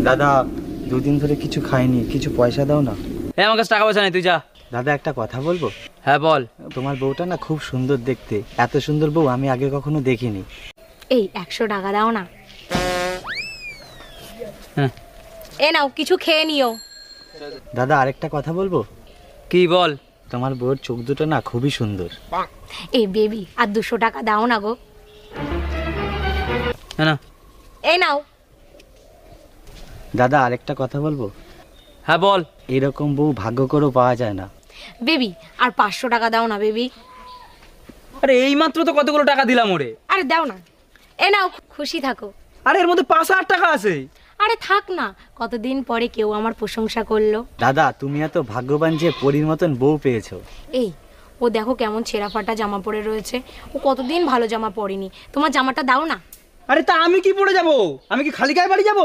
দাদা দুদিন ধরে কিছু খাইনি, কিছু পয়সা দাও না। আমার কাছে টাকা পয়সা নেই, তুই যা। দাদা একটা কথা বলবো? হ্যাঁ বল। তোমার বউটা না খুব সুন্দর দেখতে, এত সুন্দর বউ আমি আগে কখনো দেখিনি। এই 100 টাকা দাও না। হ্যাঁ এ নাও, কিছু খেয়ে নিও। দাদা আরেকটা কথা বলবো? কি বল? তোমার বউর চোখ দুটো না খুবই সুন্দর। এই বেবি, আর 200 টাকা দাও না গো। হ্যাঁ না। এই নাও। দাদা আরেকটা কথা বলবো? হ্যাঁ বল। এরকম বউ ভাগ্য করেও পাওয়া যায় না। বেবি, আর 500 টাকা দাও না বেবি। আরে এই মাত্র তো কতগুলো টাকা দিলাম ওরে। আরে দাও না। এ নাও, খুশি থাকো। আরে এর মধ্যে 5,000 টাকা আছে। আরে থাক না, কতদিন পরে কেউ আমার প্রশংসা করলো। দাদা তুমি এত ভাগ্যবান যে পরীর মতন বউ পেয়েছো। এই, ও দেখো কেমন ছেঁড়া ফাটা জামা পরে রয়েছে। ও কতদিন ভালো জামা পরেনি। তোমার জামাটা দাও না। আরে তা আমি কি পরে যাব? আমি কি খালি গায়ে বাড়ি যাব?